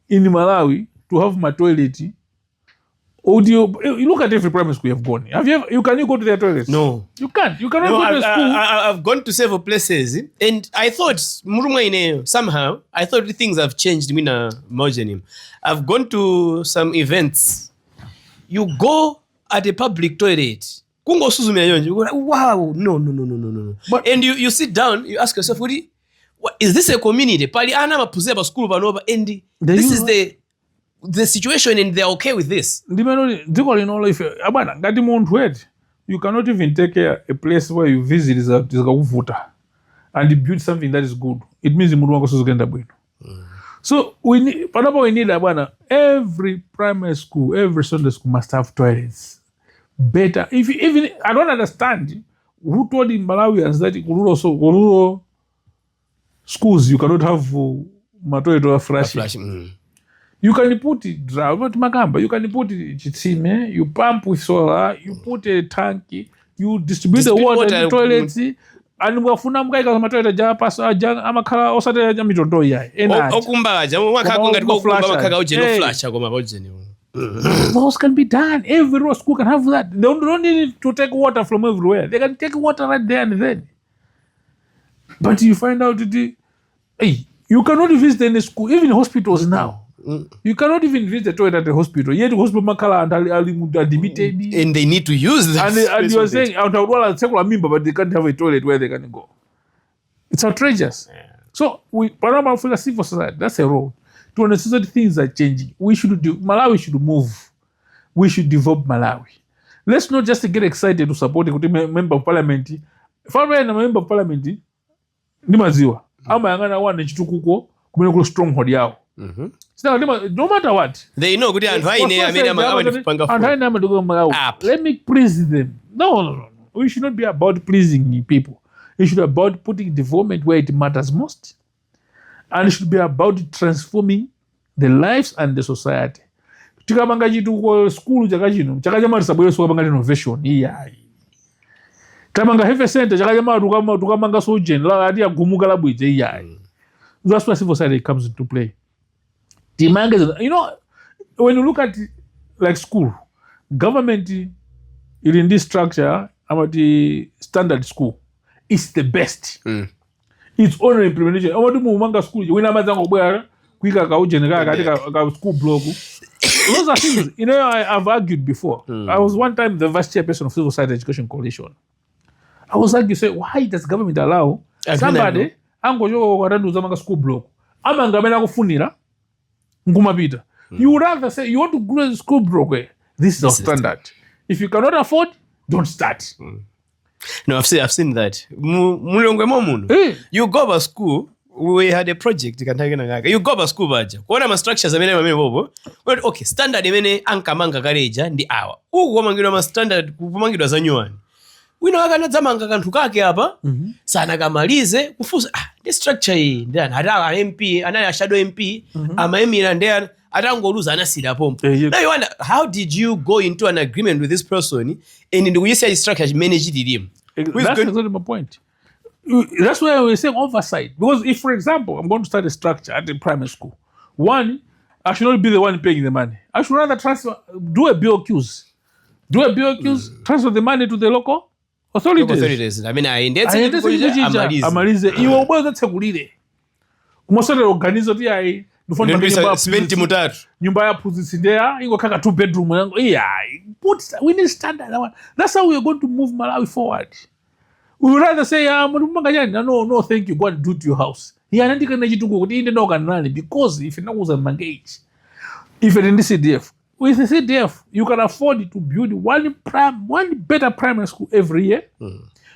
Malawi to have my toilet. You look at every primary school you have gone. Can you go to their toilets? No. You can't. You cannot go to school. I've gone to several places and I thought somehow things have changed. I've gone to some events. You go at a public toilet. You go, wow, no. And you sit down, you ask yourself, is this a community? And this is the situation and they're okay with this. You cannot even take a place where you visit and you build something that is good. It means so we need every primary school, every Sunday school must have toilets. Better. Even I don't understand who told in Malawians that rural schools you cannot have toilet or flushing. You can put it dry, but Makamba, you can put it chitsime, you pump with solar, you put a tank, you distribute the water in the toilets, and wafuna mkaika kama toilet ja paso amakhala osate ja mitondo yayi. Okumbaja, wakakungati kukumba wakaka ujeno flash akoma ujeni. Those can be done. Every school can have that. They don't need to take water from everywhere. They can take water right there and then. But you find out hey, you cannot visit any school, even hospitals now. You cannot even visit the toilet at the hospital. Yet the hospital makala and limited. And they need to use that. And you are saying but they can't have a toilet where they can go. It's outrageous. Yeah. So Panama for civil society, that's a road. To understand things are changing. Malawi should move. We should develop Malawi. Let's not just get excited to support a member of parliament. If I'm a member of parliament, ni maziwa. Ama yangana wana chitukuko kumene stronghold yao. No matter what. They know good and let me please them. No. We should not be about pleasing people. It should be about putting development where it matters most. And it should be about transforming the lives and the society. Tikamanga chitu school chakachama sabweso kabanga innovation iyayi. Tamanga health center chakachama tukamanga sojen la ati agumuka labwije iyayi. That's where civil society comes into play. You know, when you look at like school, government in this structure, the standard school is the best. Its own implementation. School, when I'm school block. Those are things, you know, I've argued before. I was one time the vice chairperson of Civil Society Education Coalition. I was arguing, say, why does government allow somebody to school block? You would rather say, you want to grow the school block. This is our standard. If you cannot afford, don't start. No, I've seen that. You go to school. We had a project. You go to school, baja. What are structures? Okay, standard. Ankamanga gareja ndi awa. Kumangirwa standard. Kumangirwa zanyuani. We know agana zamanga kantukake hapa. Sana kamalize kufusa. This structure hii. Hata MP, anaya shadow MP, ama emira ndea atangoluza anasida pompo. Now you wonder, how did you go into an agreement with this person and in the way say structure manage it? That's exactly my point. That's why we're saying oversight. Because if, for example, I'm going to start a structure at the primary school, one, I should not be the one paying the money. I should rather do a BOQs. Transfer the money to the local authorities. I mean, amalize. Iwo bweza tsekulire. Kumosole organizo ti ai. Spenti mutatu. Nyumba ya puzisindea. Ingo kaka 2 bedroom. We need standard. That's how we are going to move Malawi forward. We would rather say, no, thank you. Go and do it to your house. Because if you know engage, if you're in the CDF, with the CDF, you can afford to build one better primary school every year.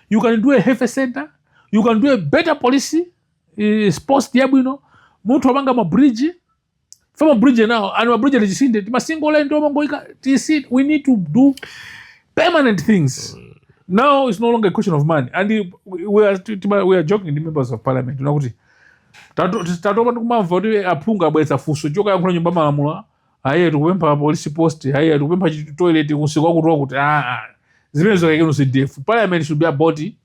You can do a health center. You can do a better policy, sports diabuno. Mutu wabanga mabridge. From a bridge now, and a bridge is in the we need to do permanent things. Now it's no longer a question of money. And we are joking, the members of parliament. You know what? Tatoba tukumavodi apunga bweza fuso joka yankuna nyumba malamula. Aye tukubempa police post. Aye tukubempa toilet kusikwa kutoka kuti zimezo kekeno CDF. Parliament should be a body.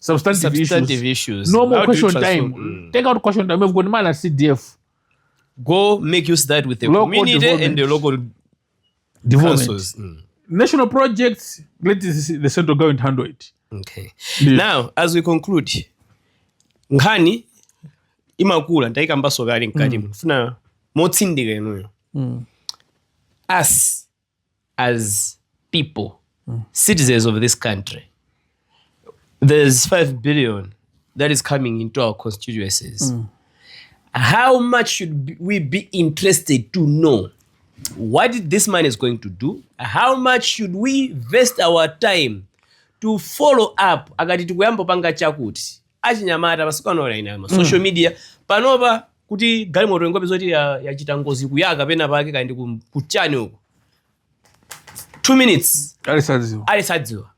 Substantive issues. No more question time. Take out question time. We've got man at CDF. Go make use that with the community and the local development. National projects, let the central government handle it. Okay. Yeah. Now, as we conclude, Ngani imakula ntaika mbaso gari nkati mfuna motsindika eno. Us as people, citizens of this country, there's 5 billion that is coming into our constituencies. How much should we be interested to know what this man is going to do? How much should we invest our time to follow up? Agati tukuyamba panga chakuti achinyamata pasikano ina social media panopa kuti galimoto ngope zoti ya chitangozi kuyaka pena pake kandi kuchani huko 2 minutes alisadziwa.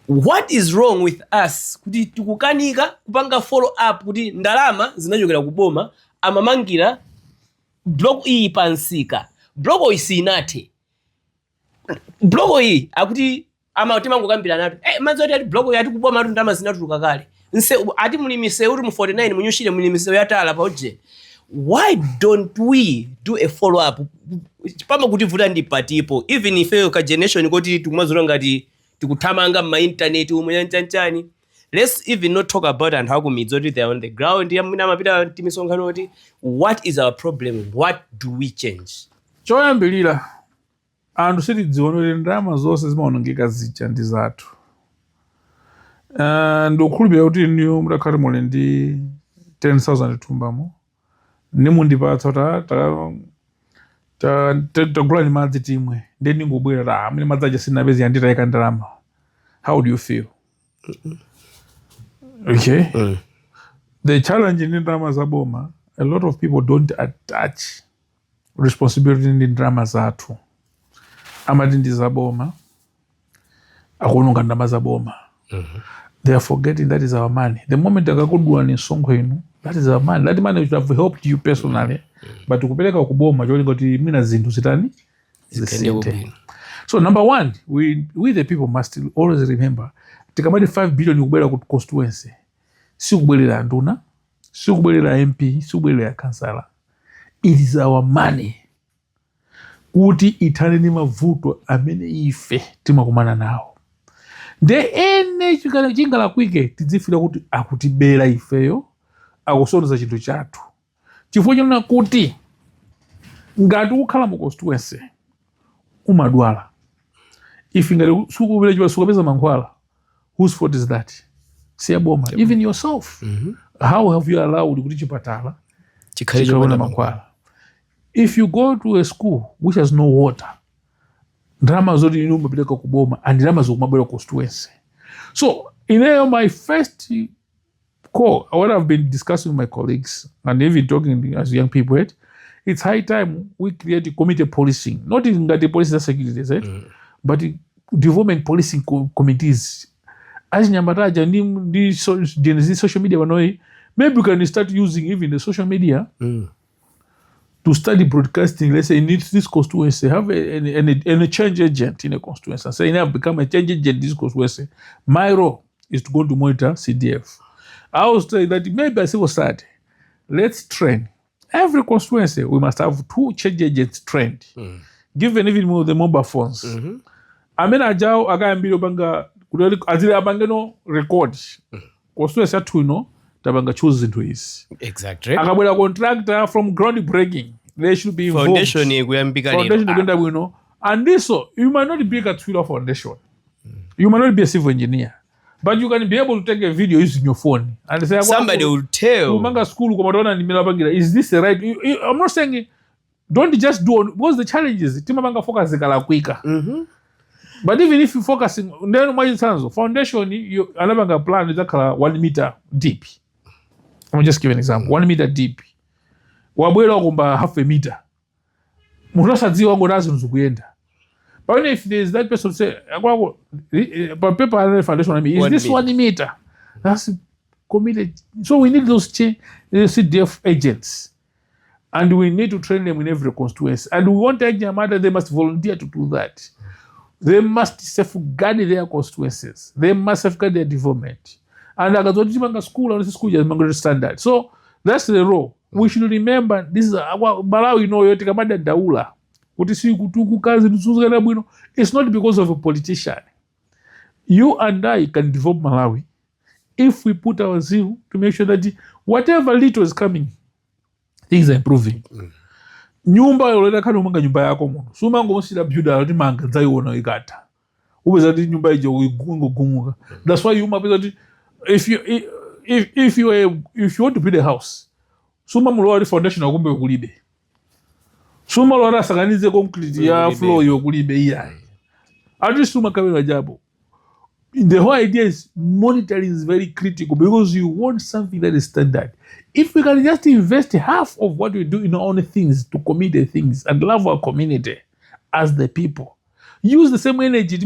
What is wrong with us kuti tukukanika kupanga follow up kuti ndalama zinachokera kuboma amamangira block iyi pansika block isinathe block iyi akuti amati mangokambira nato mazoti ati block yati kubwa matu ndama zinatuluka kale nse ati mulimise uri mu 49 munyushire mulimise yatala pauje. Why don't we do a follow up pama kuti vuta ndi patipo even if ka generation kuti tikumazura ngati tikuthamanga ma internet umuyanchani. Let's even not talk about and how kumizoti they are on the ground yamuna mapita timisonkhano kuti what is our problem, what do we change. Choyambilira anthu sitidziwonere ndalama zonse zimaonongeka zicha ndi zathu. Ndokhulupirira kuti niyo mudakhala muli ndi 10,000 tumbamo nimundipatsa tagula ni madzi timwe then ningobwera amene madzi aja sinapezi yanditayika ndalama. How do you feel? Okay. The challenge in ndalama zaboma, a lot of people don't attach responsibility in ndalama zathu. Amati ndi zaboma akunonga ndalama zaboma. They are forgetting that is our money. The moment akakudula ni songo inu, that is our money. That money should have helped you personally, but kupeleka kuboma cholinga kuti mina zinthu zitani zisinte. So number one, we the people must always remember tikamati 5 billion kubwera ku constituency si kubwerera nduna, si kubwerera MP, si kubwerera kansala. It is our money kuti ithane ni mavuto amene ife timakumana nawo. De ene chingala kwike tidzifira kuti akutibera ifeyo akusonza chinthu chathu. Chifukwa chonena kuti ngati ukhala mu constituency umadwala if ngati sukupita chipa sukapeza mankhwala, whose fault is that? Siyaboma. Even yourself. How have you allowed kuti chipatala chikhale mankhwala? If you go to a school which has no water, ndalama zoti inu mapeleka kuboma and ndalama zokumabwera constituency. So my first call, what I've been discussing with my colleagues and even talking as young people, it's high time we create a committee policing, not in the police and security, but development policing committees. As Nyamataja, the social media, maybe we can start using even the social media to study broadcasting. Let's say in this constituency, have a change agent in a constituency. Say, I've become a change agent in this constituency. My role is to go to monitor CDF. I will say that maybe as a civil society, let's train. Every constituency, we must have 2 change agents trained, given even more the mobile phones. I mean, Ajao, Agambiro Banga, Azila Bangano record. Constituency at Tuno, Tabanga choose into his. Exactly. Agabula contractor from groundbreaking. They should be involved. Foundation, and this, so you might not be a Twitter foundation. You might not be a civil engineer. But you can be able to take a video using your phone and say, somebody will tell. Is this the right? I'm not saying don't just do on what's the challenges. Focus quicker. But even if you focusing then my foundation, you another plan is 1 meter deep. I'm just give an example. 1 meter deep. Wabwela kumba half a meter. Munasadziwa ngo nazo nzukuyenda. But if there is that person say, but paper foundation, is this 1 meter? That's committed. So we need those CDF agents. And we need to train them in every constituency. And we want to they must volunteer to do that. They must safeguard their constituencies. They must safeguard their development. And school and school is standard. So that's the role. We should remember this is Malawi yotikamada daula. It's not because of a politician. You and I can develop Malawi if we put our zeal to make sure that whatever little is coming, things are improving. Nyumba yoleta kana umanga nyumba yako muno. Suma ngomsira builder ati manga dzaiona ikata. Ubeza ti nyumba ijo igungumuka. That's why you must if you want to build a house, suma mulowali foundation akumbe kulibe. Suma lora sakanize concrete ya floor yokulibe iya. At least suma kabela jabo. The whole idea is monitoring is very critical because you want something that is standard. If we can just invest half of what we do in our own things to commit the things and love our community as the people, use the same energy.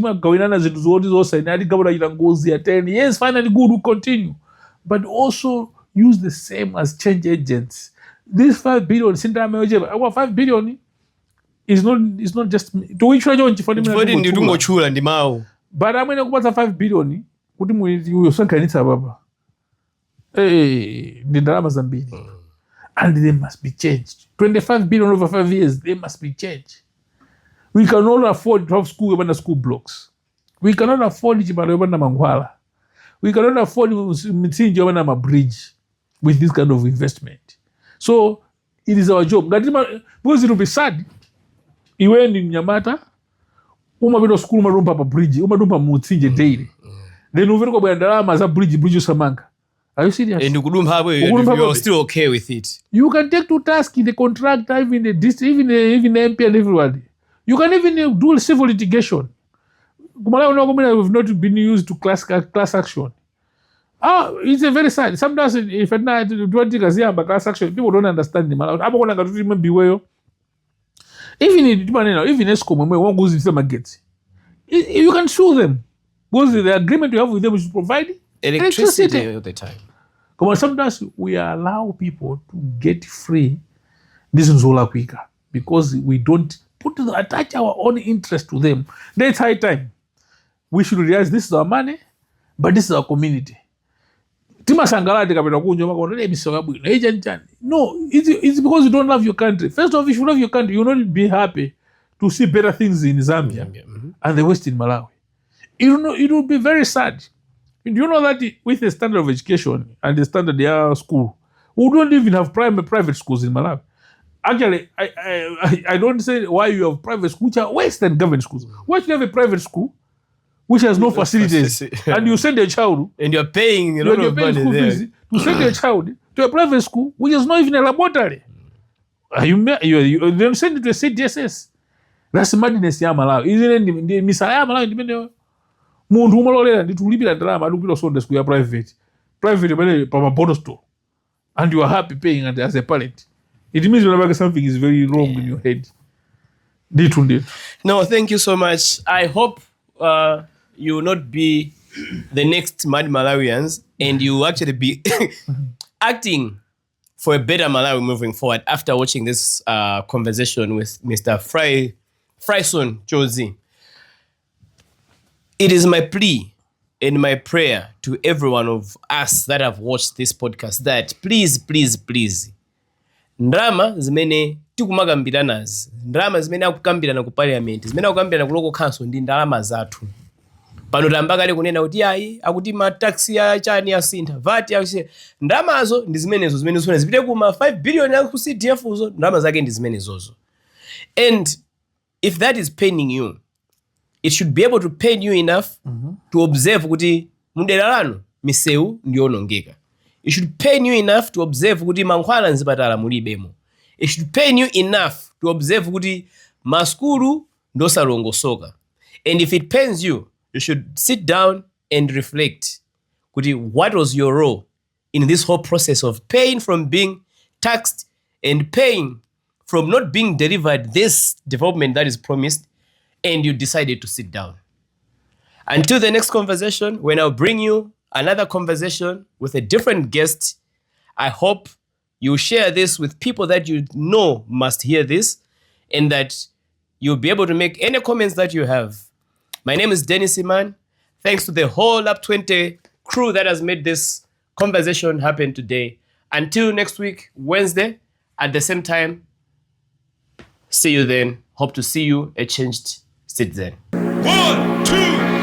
Yes, finally good, will continue. But also use the same as change agents. This 5 billion, our 5 billion is not just to which one nditungotchula ndi mawu. But I'm going to 5 billion kuti muyosankanitsa baba. Ndi ndalama zambiri. And they must be changed. 25 billion over 5 years, they must be changed. We cannot afford to have school blocks. We cannot afford chipanda mangwala. We cannot afford mitsinje yobana ma bridge with this kind of investment. So it is our job. Because it will be sad. Iwe ni Mnyamata, umapita school umadumpa pa bridge, umadumpa mutsinje daily. Then uveriko bwa ndalama za bridge usamanga. Are you serious? And you're still okay with it. You can take to task the contractor, even the district, even the MP and everybody. You can even do civil litigation. Kumalawi we've not been used to class action. It's a very sad. Sometimes if I do class action, people don't understand the Malawi. Even ESCOM, when one goes into the market, you can sue them because the agreement you have with them is to provide electricity all the time. Come on, sometimes we allow people to get free. This is all quicker because we don't attach our own interest to them. That's high time. We should realize this is our money, but this is our community. No, it's because you don't love your country. First of all, if you love your country, you'll not be happy to see better things in Zambia and the West in Malawi. It will be very sad. Do you know that with the standard of education and the standard of school, we don't even have private schools in Malawi. Actually, I don't say why you have private schools, which are worse than government schools. Why should you have a private school which has no facilities and you send a child and you're paying a lot of money there to send a child to a private school which is not even a laboratory? You then send it to a CDSS. That's madness ya Malawi. Isn't it? Misala ya Malawi ndimene muntu umalolera nditulipira drama alupira sonde school ya private bale pa bottle store, and you are happy paying as a parent. It means something is very wrong in your head. No, thank you so much. I hope you will not be the next Mad Malawians and you will actually be acting for a better Malawi moving forward after watching this conversation with Mr. Fryson Chodzi. It is my plea and my prayer to every one of us that have watched this podcast that please, ndalama zimene tikumagambiranazi, ndalama zimene akukambirana ku parliament, zimene akukambirana ku local council ndi ndalama zathu. Pano tambakale kunena kuti ayi akuti ma tax ya chani ya sintha, VAT ya ndalamazo ndi zimenezo zimene zifuna zipite kuma 5 billion ya ku CDF uzo, ndalama zake ndi zimenezozo. And if that is paining you, it should be able to pain you enough to observe kuti mudera lanu misewu ndiyonongeka. It should pain you enough to observe kuti mankhwala nzipatala mulibemo. It should pain you enough to observe kuti maskulu ndosalongosoka. And if it pains you, you should sit down and reflect kuti what was your role in this whole process of paying from being taxed and paying from not being delivered this development that is promised, and you decided to sit down. Until the next conversation, when I'll bring you another conversation with a different guest, I hope you share this with people that you know must hear this, and that you'll be able to make any comments that you have. My name is Dennis Iman. Thanks to the whole Up 20 crew that has made this conversation happen today. Until next week, Wednesday, at the same time, see you then. Hope to see you a changed citizen. 1, 2,